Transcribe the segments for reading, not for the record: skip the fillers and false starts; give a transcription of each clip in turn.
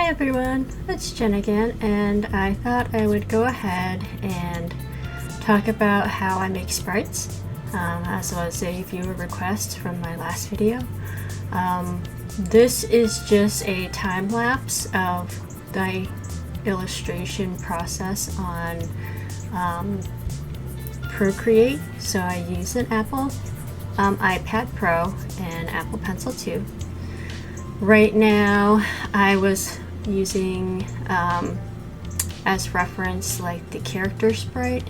Hi everyone, it's Jen again, and I thought I would go ahead and talk about how I make sprites, as was a viewer request from my last video. This is just a time lapse of the illustration process on Procreate. So I use an Apple iPad Pro and Apple Pencil 2. Right now I was using as reference like the character sprite,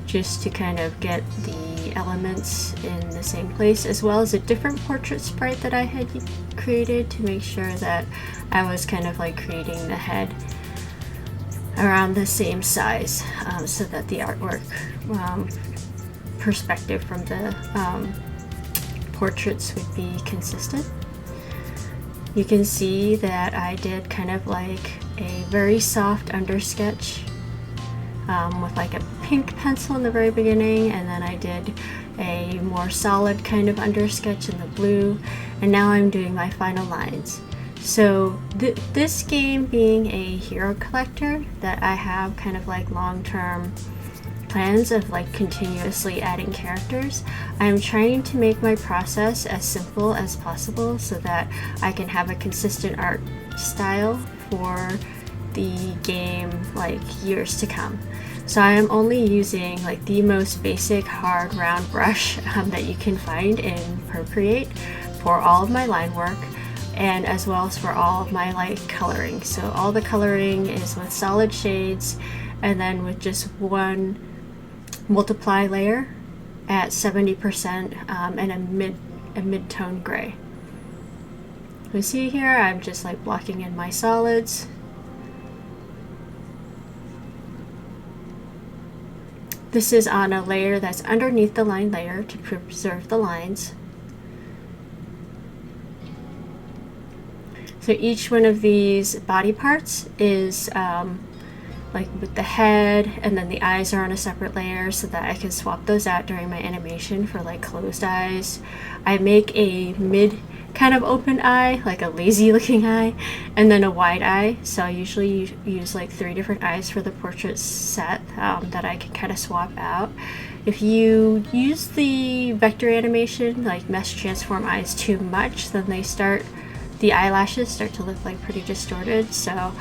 just to kind of get the elements in the same place, as well as a different portrait sprite that I had created to make sure that I was kind of like creating the head around the same size, so that the artwork perspective from the portraits would be consistent. You can see that I did kind of like a very soft undersketch with like a pink pencil in the very beginning, and then I did a more solid kind of undersketch in the blue, and now I'm doing my final lines. So this game being a hero collector that I have kind of like long-term plans of like continuously adding characters, I'm trying to make my process as simple as possible so that I can have a consistent art style for the game like years to come. So I am only using like the most basic hard round brush that you can find in Procreate for all of my line work, and as well as for all of my like coloring. So all the coloring is with solid shades, and then with just one multiply layer at 70% and a mid-tone gray. You see here I'm just like blocking in my solids. This is on a layer that's underneath the line layer to preserve the lines. So each one of these body parts is like with the head, and then the eyes are on a separate layer so that I can swap those out during my animation for like closed eyes. I make a mid kind of open eye, like a lazy looking eye, and then a wide eye. So I usually use like 3 different eyes for the portrait set that I can kind of swap out. If you use the vector animation, like mesh transform eyes too much, then the eyelashes start to look like pretty distorted. So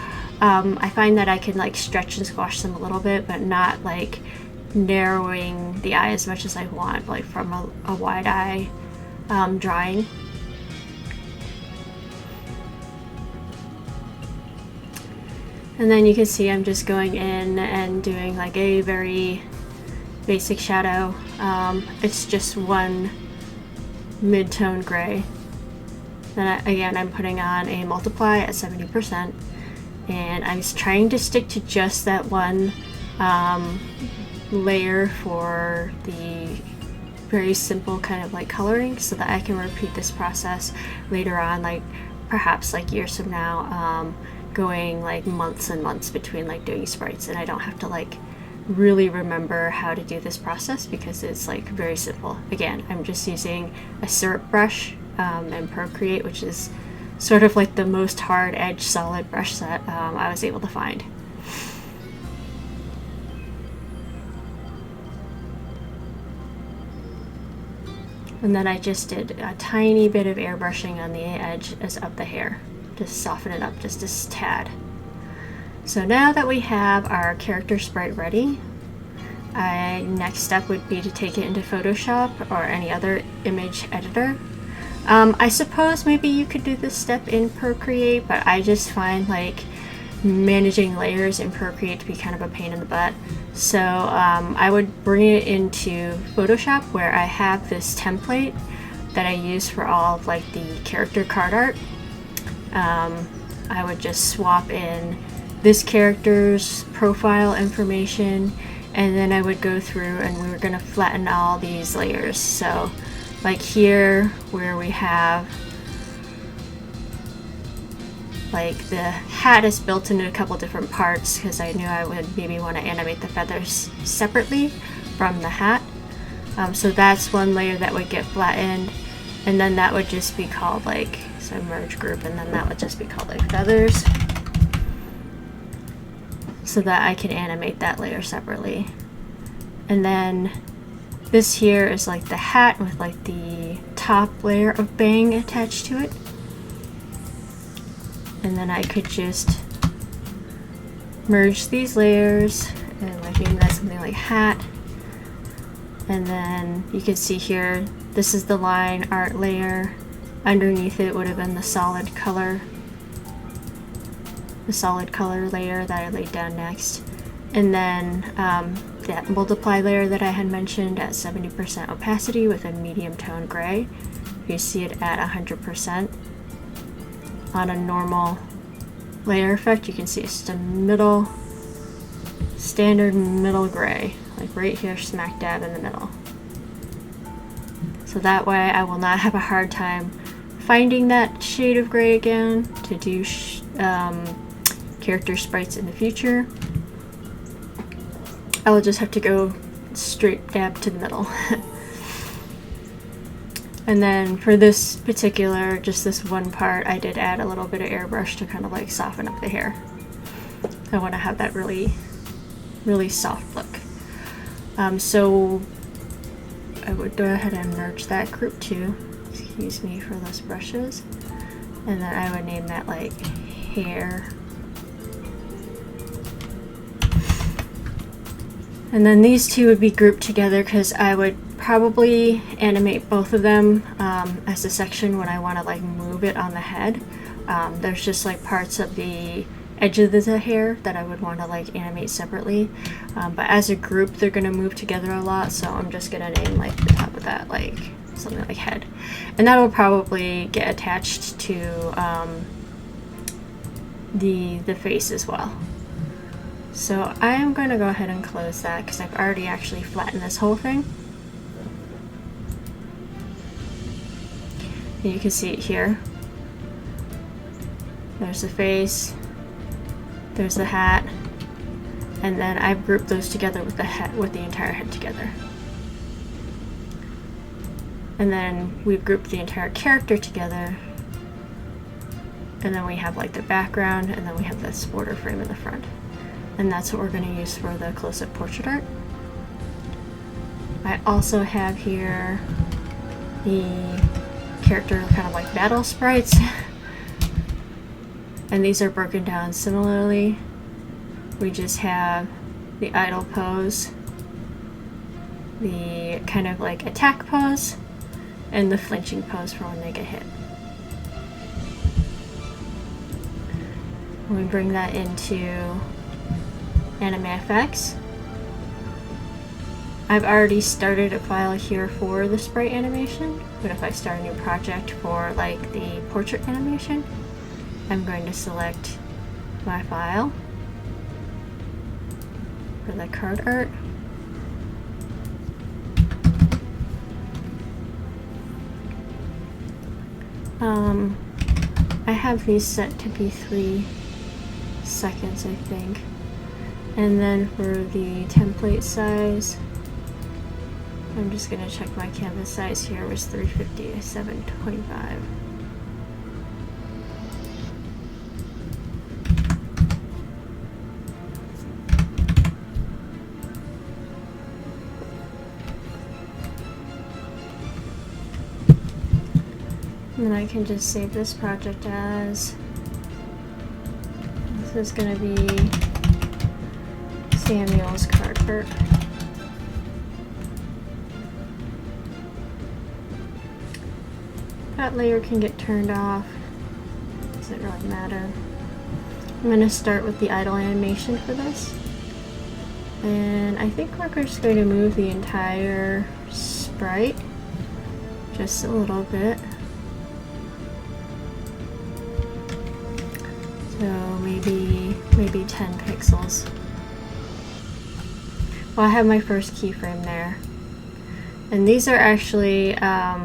I find that I can like stretch and squash them a little bit, but not like narrowing the eye as much as I want, like from a wide eye drawing. And then you can see I'm just going in and doing like a very basic shadow. It's just one mid-tone gray. Then again, I'm putting on a multiply at 70%. And I'm trying to stick to just that one layer for the very simple kind of like coloring, so that I can repeat this process later on, like perhaps like years from now, going like months and months between like doing sprites, and I don't have to like really remember how to do this process because it's like very simple. Again, I'm just using a syrup brush and Procreate, which is sort of like the most hard edge solid brush set I was able to find. And then I just did a tiny bit of airbrushing on the edge of the hair to soften it up just a tad. So now that we have our character sprite ready, next step would be to take it into Photoshop or any other image editor. I suppose maybe you could do this step in Procreate, but I just find like managing layers in Procreate to be kind of a pain in the butt. So I would bring it into Photoshop, where I have this template that I use for all of like the character card art. I would just swap in this character's profile information, and then I would go through and we were going to flatten all these layers. So like here where we have like the hat is built into a couple different parts, because I knew I would maybe want to animate the feathers separately from the hat. So that's one layer that would get flattened, and then that would just be called like, so merge group, and then that would just be called like feathers. so that I can animate that layer separately. And then this here is like the hat with like the top layer of bang attached to it. And then I could just merge these layers and like maybe that's something like hat. And then you can see here, this is the line art layer. Underneath it would have been the solid color layer that I laid down next. And then that multiply layer that I had mentioned at 70% opacity with a medium tone gray. You see it at 100%. On a normal layer effect, you can see it's just a standard middle gray, like right here smack dab in the middle. So that way I will not have a hard time finding that shade of gray again to do character sprites in the future. I will just have to go straight dab to the middle. And then for this particular, just this one part, I did add a little bit of airbrush to kind of like soften up the hair. I want to have that really, really soft look. So I would go ahead and merge that group too. Excuse me for those brushes. And then I would name that like hair. And then these two would be grouped together because I would probably animate both of them as a section when I want to like move it on the head. There's just like parts of the edge of the hair that I would want to like animate separately. But as a group, they're going to move together a lot. So I'm just going to name like the top of that like something like head. And that will probably get attached to the face as well. So I am going to go ahead and close that because I've already actually flattened this whole thing. And you can see it here. There's the face, there's the hat, and then I've grouped those together with the head, with the entire head together. And then we've grouped the entire character together. And then we have like the background, and then we have this border frame in the front. And that's what we're going to use for the close-up portrait art. I also have here the character kind of like battle sprites. And these are broken down similarly. We just have the idle pose, the kind of like attack pose, and the flinching pose for when they get hit. We bring that into AnimeFX. I've already started a file here for the sprite animation, but if I start a new project for like the portrait animation, I'm going to select my file for the card art. I have these set to be 3 seconds, I think. And then for the template size, I'm just going to check my canvas size here. It was 350 by 725. And then I can just save this project as, this is going to be Samuel's card art. That layer can get turned off. Doesn't really matter. I'm going to start with the idle animation for this. And I think we're just going to move the entire sprite just a little bit. So maybe 10 pixels. Well, I have my first keyframe there. And these are actually, let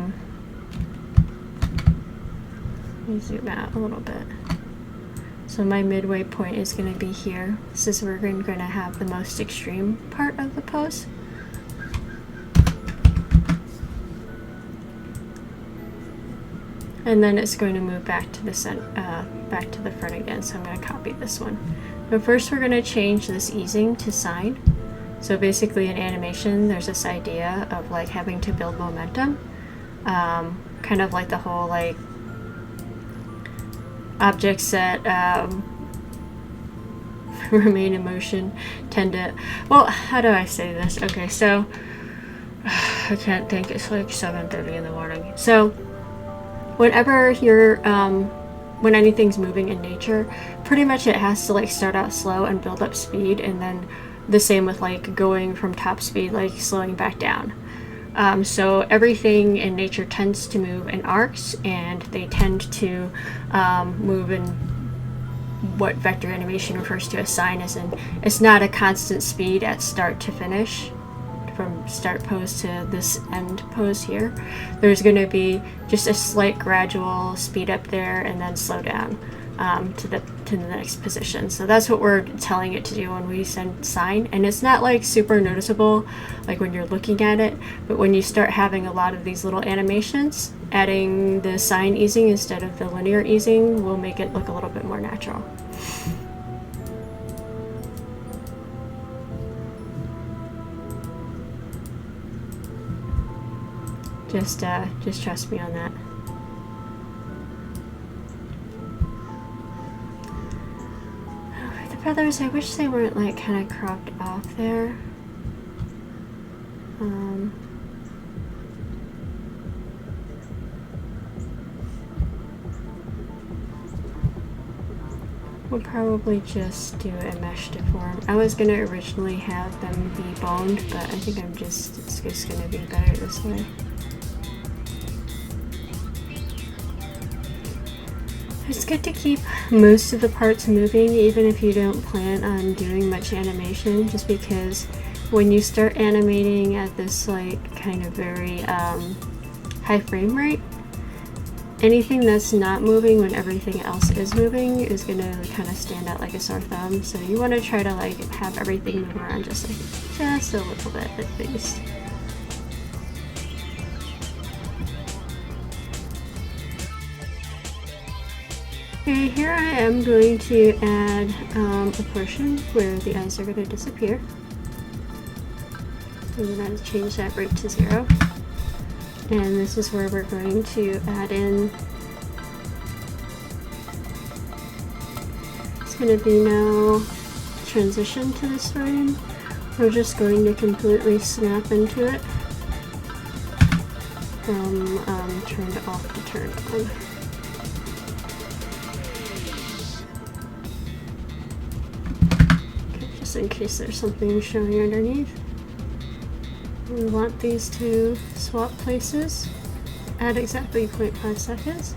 me zoom out a little bit. So my midway point is going to be here. This is where we're going to have the most extreme part of the pose. and then it's going to move back to the front again. So I'm going to copy this one. But first we're going to change this easing to sine. So basically in animation there's this idea of like having to build momentum, kind of like the whole like objects that remain in motion tend to, well, how do I say this? Okay, so I can't think, it's like 7:30 in the morning. So whenever you're when anything's moving in nature, pretty much it has to like start out slow and build up speed, and then the same with like going from top speed, like slowing back down. So everything in nature tends to move in arcs, and they tend to move in what vector animation refers to as sine, as in it's not a constant speed at start to finish, from start pose to this end pose here. There's going to be just a slight gradual speed up there and then slow down to the next position. So that's what we're telling it to do when we send sine, and it's not like super noticeable like when you're looking at it, but when you start having a lot of these little animations, adding the sine easing instead of the linear easing will make it look a little bit more natural. Just trust me on that. Oh, the feathers, I wish they weren't like kind of cropped off there. We'll probably just do a mesh deform. I was gonna originally have them be boned, but I think it's just gonna be better this way. It's good to keep most of the parts moving, even if you don't plan on doing much animation, just because when you start animating at this like kind of very high frame rate, anything that's not moving when everything else is moving is going to kind of stand out like a sore thumb. So you want to try to like have everything move around just a little bit at least. Okay, here I am going to add a portion where the eyes are going to disappear. I'm going to change that right to 0. And this is where we're going to add in, it's going to be no transition to this frame. We're just going to completely snap into it from turned off to turned on. In case there's something showing underneath. We want these to swap places at exactly 0.5 seconds.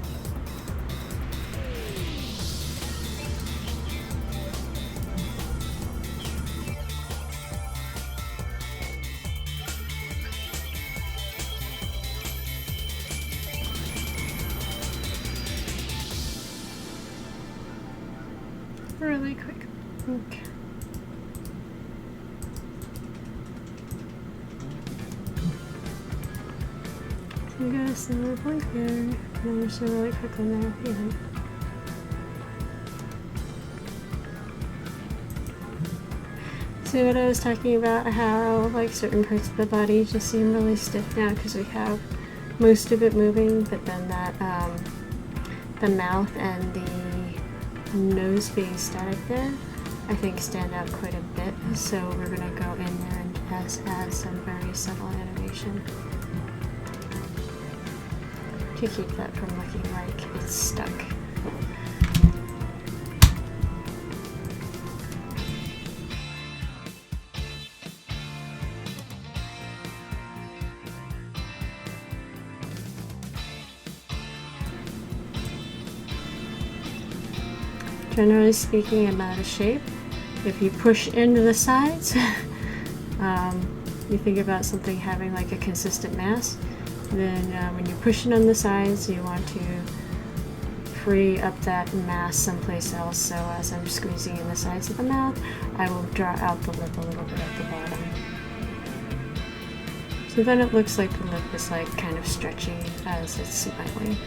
Really quick. Okay. You guys see my blink here, and I'm just really quick on there. Yeah. See what I was talking about, how like certain parts of the body just seem really stiff now because we have most of it moving, but then that the mouth and the nose being static there, I think stand out quite a bit. So we're gonna go in there and just add some very subtle animation to keep that from looking like it's stuck. Generally speaking, about a shape, if you push into the sides, you think about something having like a consistent mass. Then when you're pushing on the sides, you want to free up that mass someplace else. So as I'm squeezing in the sides of the mouth, I will draw out the lip a little bit at the bottom. So then it looks like the lip is like kind of stretching as it's smiling.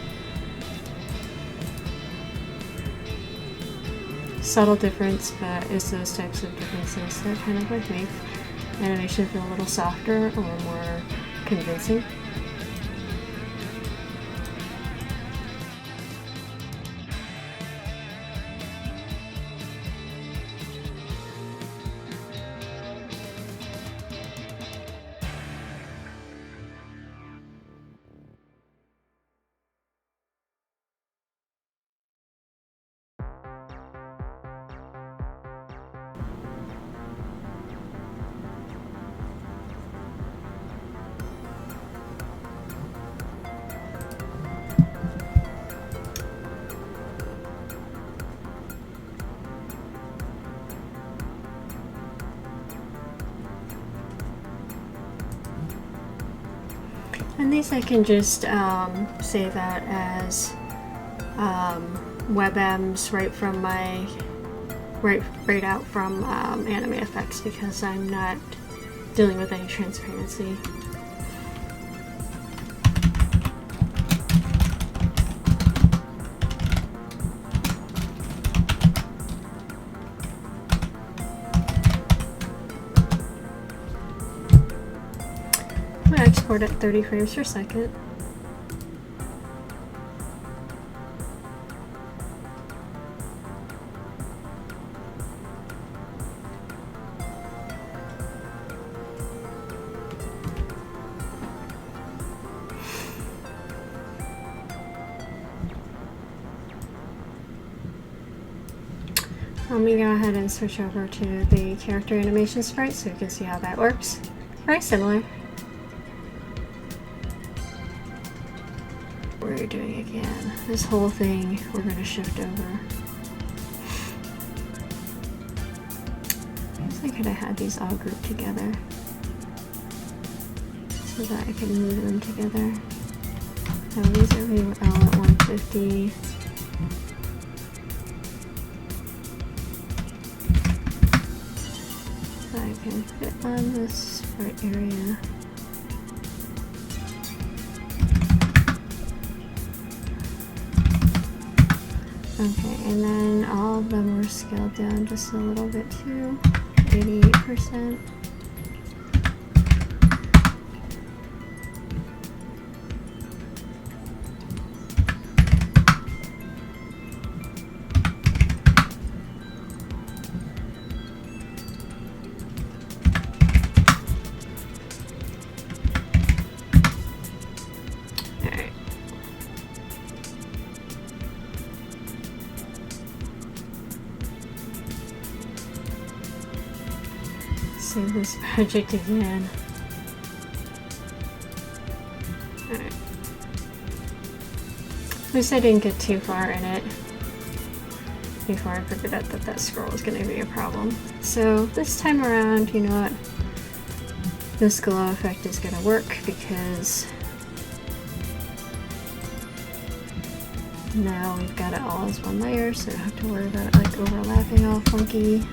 subtle difference, but it's those types of differences that kind of like make animation feel a little softer or more convincing. And these I can just save that as webms right from my right out from Anime Effects, because I'm not dealing with any transparency. Export at 30 frames per second. Let me go ahead and switch over to the character animation sprite so you can see how that works. Very similar. What are you doing again? This whole thing we're going to shift over. I guess I could have had these all grouped together so that I can move them together. So these are all at 150. So I can fit on this sprite area. Okay, and then all of them were scaled down just a little bit too, 88%. Save this project again. Alright. At least I didn't get too far in it before I figured out that that scroll was going to be a problem. So this time around, you know what? This glow effect is going to work because now we've got it all as one layer, so I don't have to worry about it like overlapping all funky.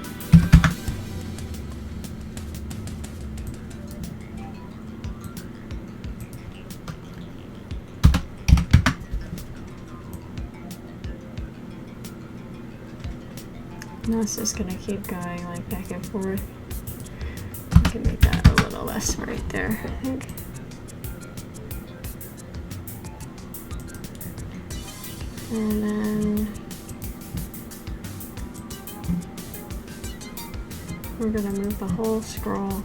Now it's just gonna keep going like back and forth. I can make that a little less right there, I think. And then we're gonna move the whole scroll.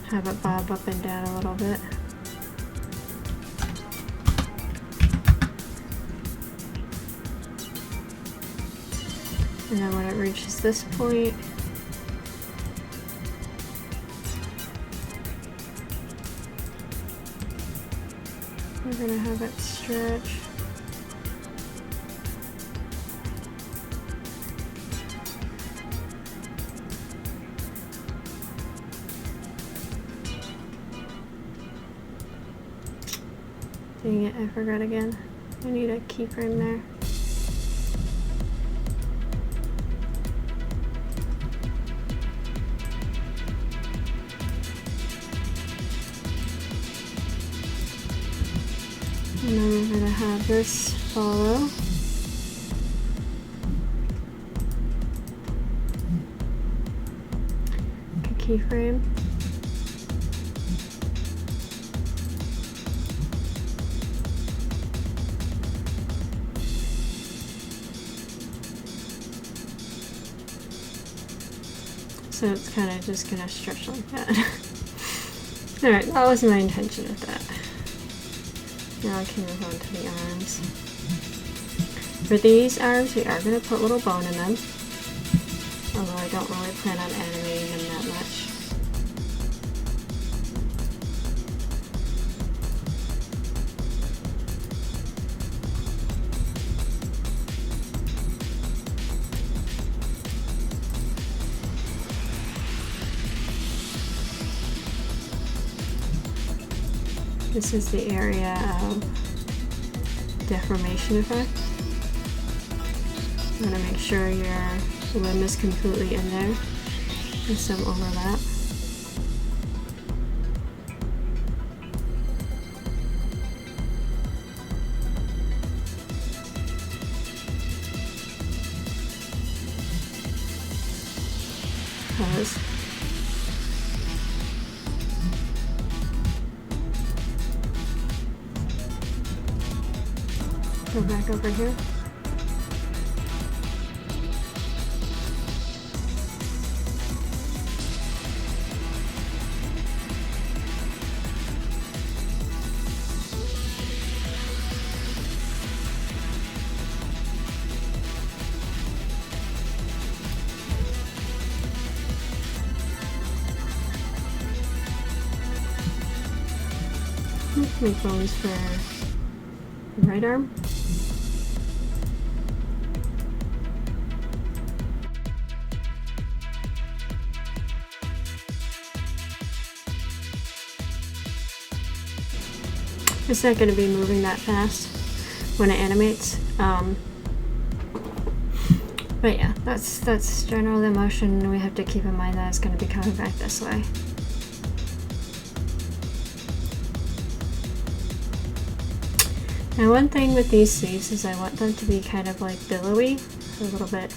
Have it bob up and down a little bit. And then when it reaches this point, we're going to have it stretch. Dang it, I forgot again. I need a keyframe there. And then we're going to have this follow. Keyframe. So it's kind of just gonna stretch like that. Alright, that was my intention with that. Now I can move on to the arms. For these arms, we are going to put a little bone in them. Although I don't really plan on animating them that much. This is the area of deformation effect. You want to make sure your limb is completely in there with some overlap. Pause. Go back over here. Make bones for the right arm. It's not going to be moving that fast when it animates. But yeah, that's generally the motion. We have to keep in mind that it's going to be coming back this way. Now one thing with these sleeves is I want them to be kind of like billowy, a little bit.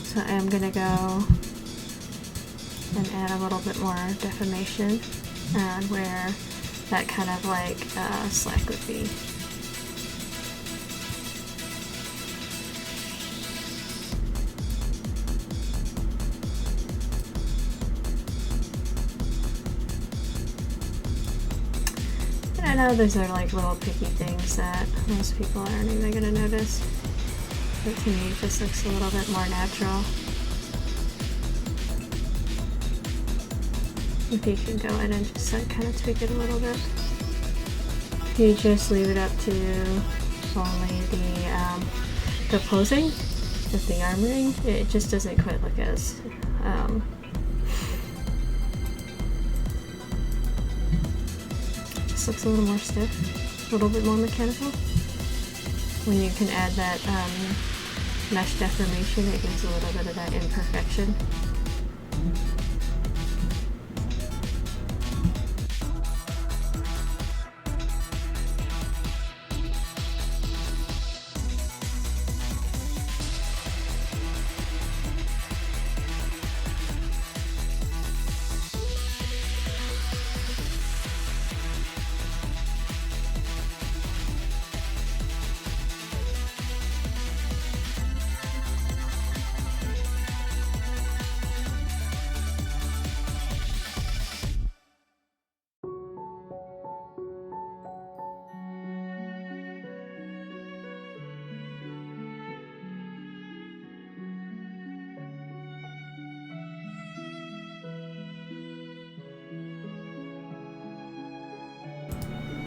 So I'm going to go and add a little bit more deformation around where that kind of like slack would be. I know those are like little picky things that most people aren't even going to notice, but to me it just looks a little bit more natural. If you can go in and just like kind of tweak it a little bit. If you just leave it up to only the posing of the arm ring, it just doesn't quite look as just looks a little more stiff, a little bit more mechanical. When you can add that mesh deformation, it gives a little bit of that imperfection.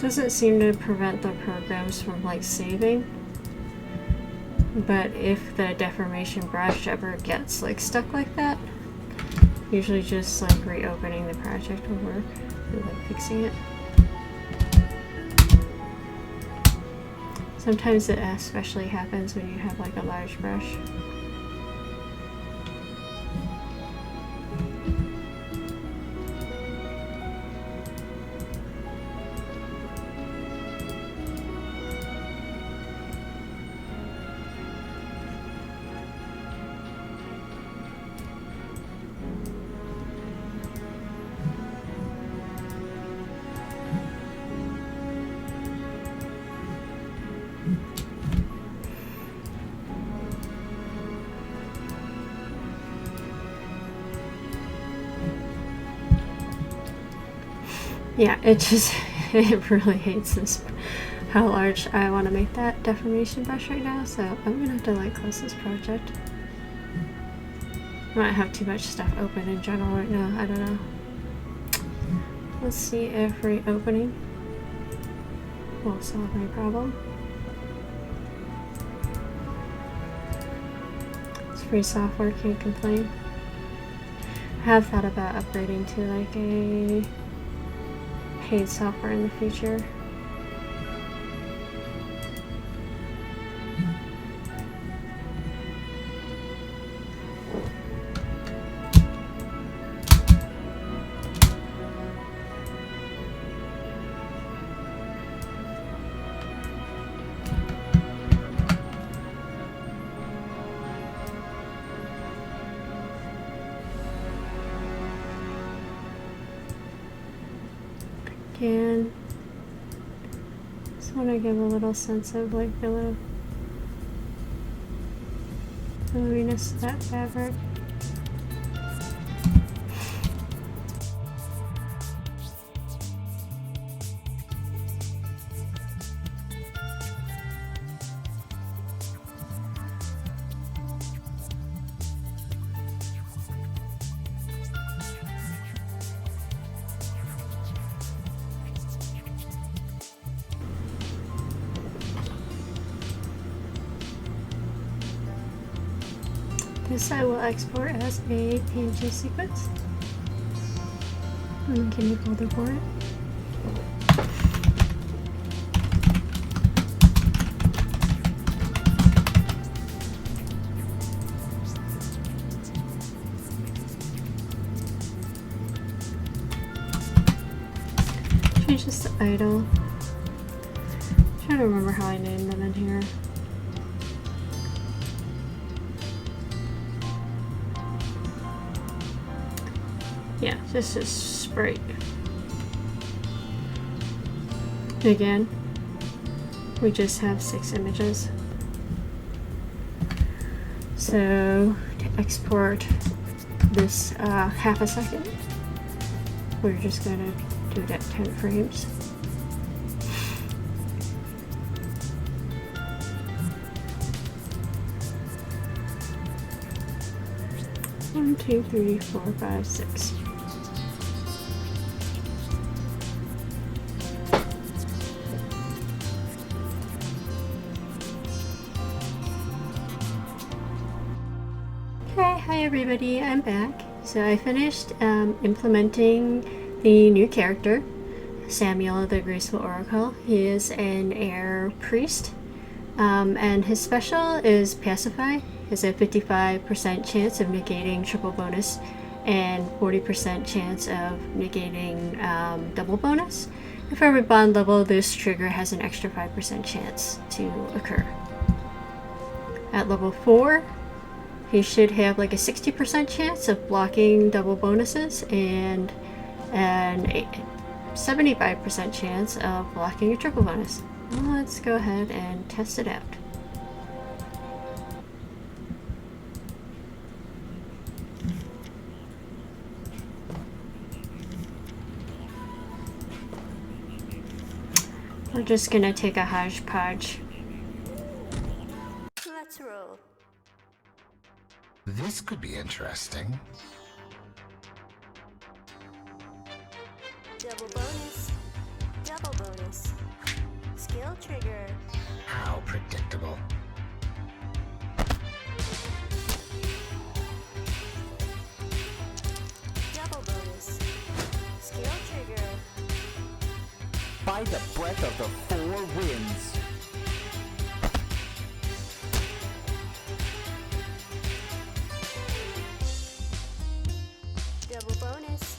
Doesn't seem to prevent the programs from like saving, but if the deformation brush ever gets like stuck like that, usually just like reopening the project will work, or like fixing it. Sometimes it especially happens when you have like a large brush. Yeah, it just, it really hates this, how large I want to make that deformation brush right now, so I'm gonna have to like close this project. I might have too much stuff open in general right now, I don't know. Let's see if reopening will solve my problem. It's free software, can't complain. I have thought about upgrading to like a paid software in the future. Again, just want to give a little sense of like the little gluiness to that fabric. This I will export as a PNG sequence. And give me a folder for it. Change this to idle. I'm trying to remember how I named them in here. Yeah, this is sprite. Again, we just have 6 images. So to export this half a second, we're just gonna do it at 10 frames. One, two, three, four, five, six. Hi everybody, I'm back. So I finished implementing the new character, Samuel the Graceful Oracle. He is an air priest, and his special is Pacify. He has a 55% chance of negating triple bonus and 40% chance of negating double bonus. And for every bond level, this trigger has an extra 5% chance to occur. At level 4, he should have like a 60% chance of blocking double bonuses and an 75% chance of blocking a triple bonus. Well, let's go ahead and test it out. We're just gonna take a hodgepodge. Let's roll. This could be interesting. Double bonus. Double bonus. Skill trigger. How predictable. Double bonus. Skill trigger. By the breath of the 4 winds. Double bonus.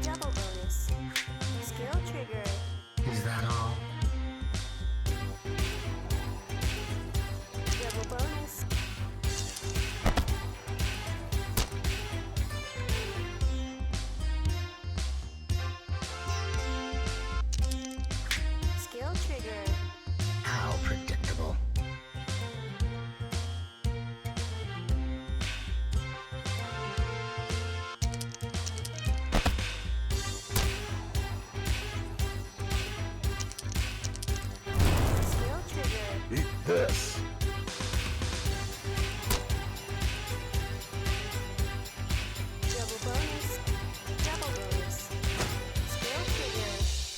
Double bonus. Skill trigger. Is that all? Double bonus. this. Double bonus. Double bonus. Skill trigger.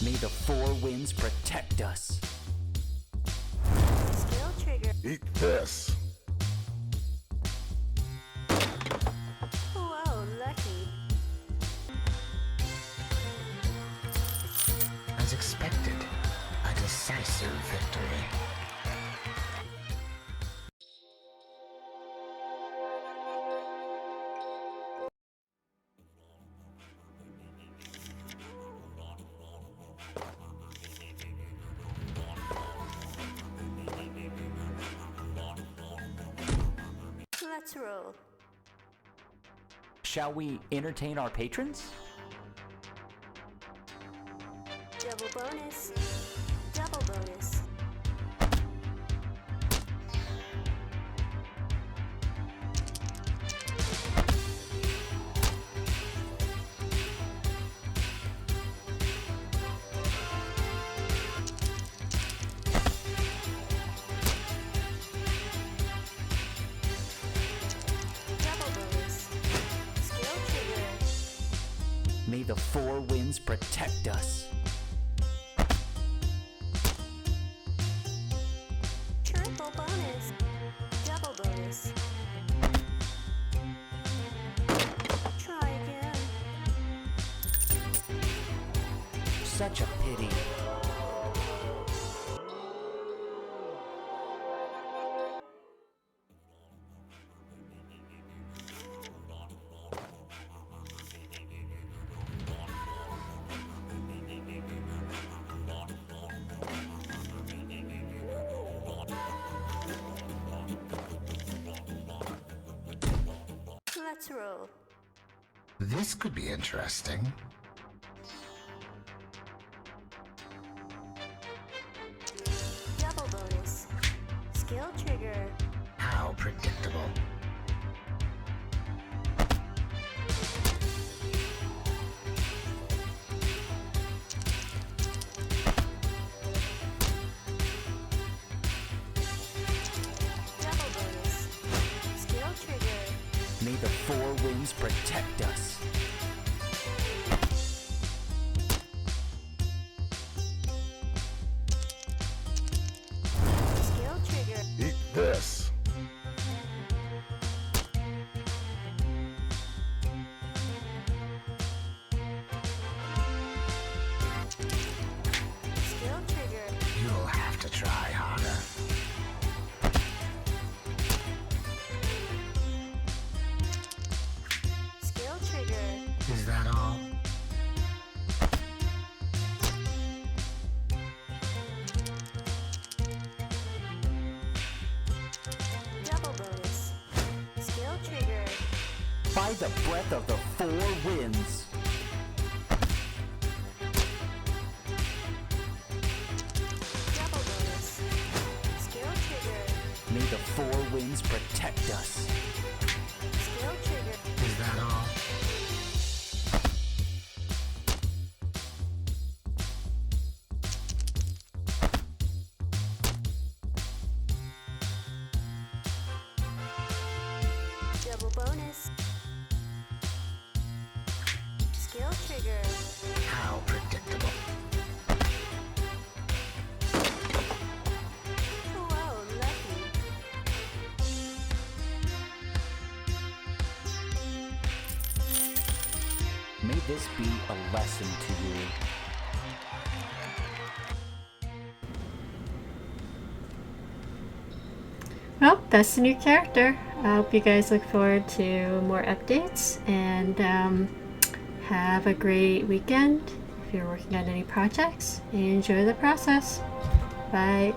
May the four winds protect us. Skill trigger. Eat this. Whoa, lucky. As expected, a decisive victory. Let's roll. Shall we entertain our patrons? Double bonus. Double bonus. Double bonus. Skill trigger. May the four winds protect us. Triple bonus. Double bonus. Try again. Such a pity. Let's roll. This could be interesting. Double bonus. Skill trigger. How predictable. Double bonus. Skill trigger. May the four winds protect us. Skill trigger. Eat this. Skill trigger. You'll have to try harder. Skill trigger. Is that all? Double bonus. Skill trigger. By the breath of the four winds. Double bonus. Skill trigger. May the four winds protect us. Skill trigger. Is that all? Double bonus. Skill trigger. How predictable. Whoa, lucky. May this be a lesson to you. Well, that's the new character. I hope you guys look forward to more updates and have a great weekend if you're working on any projects. Enjoy the process. Bye.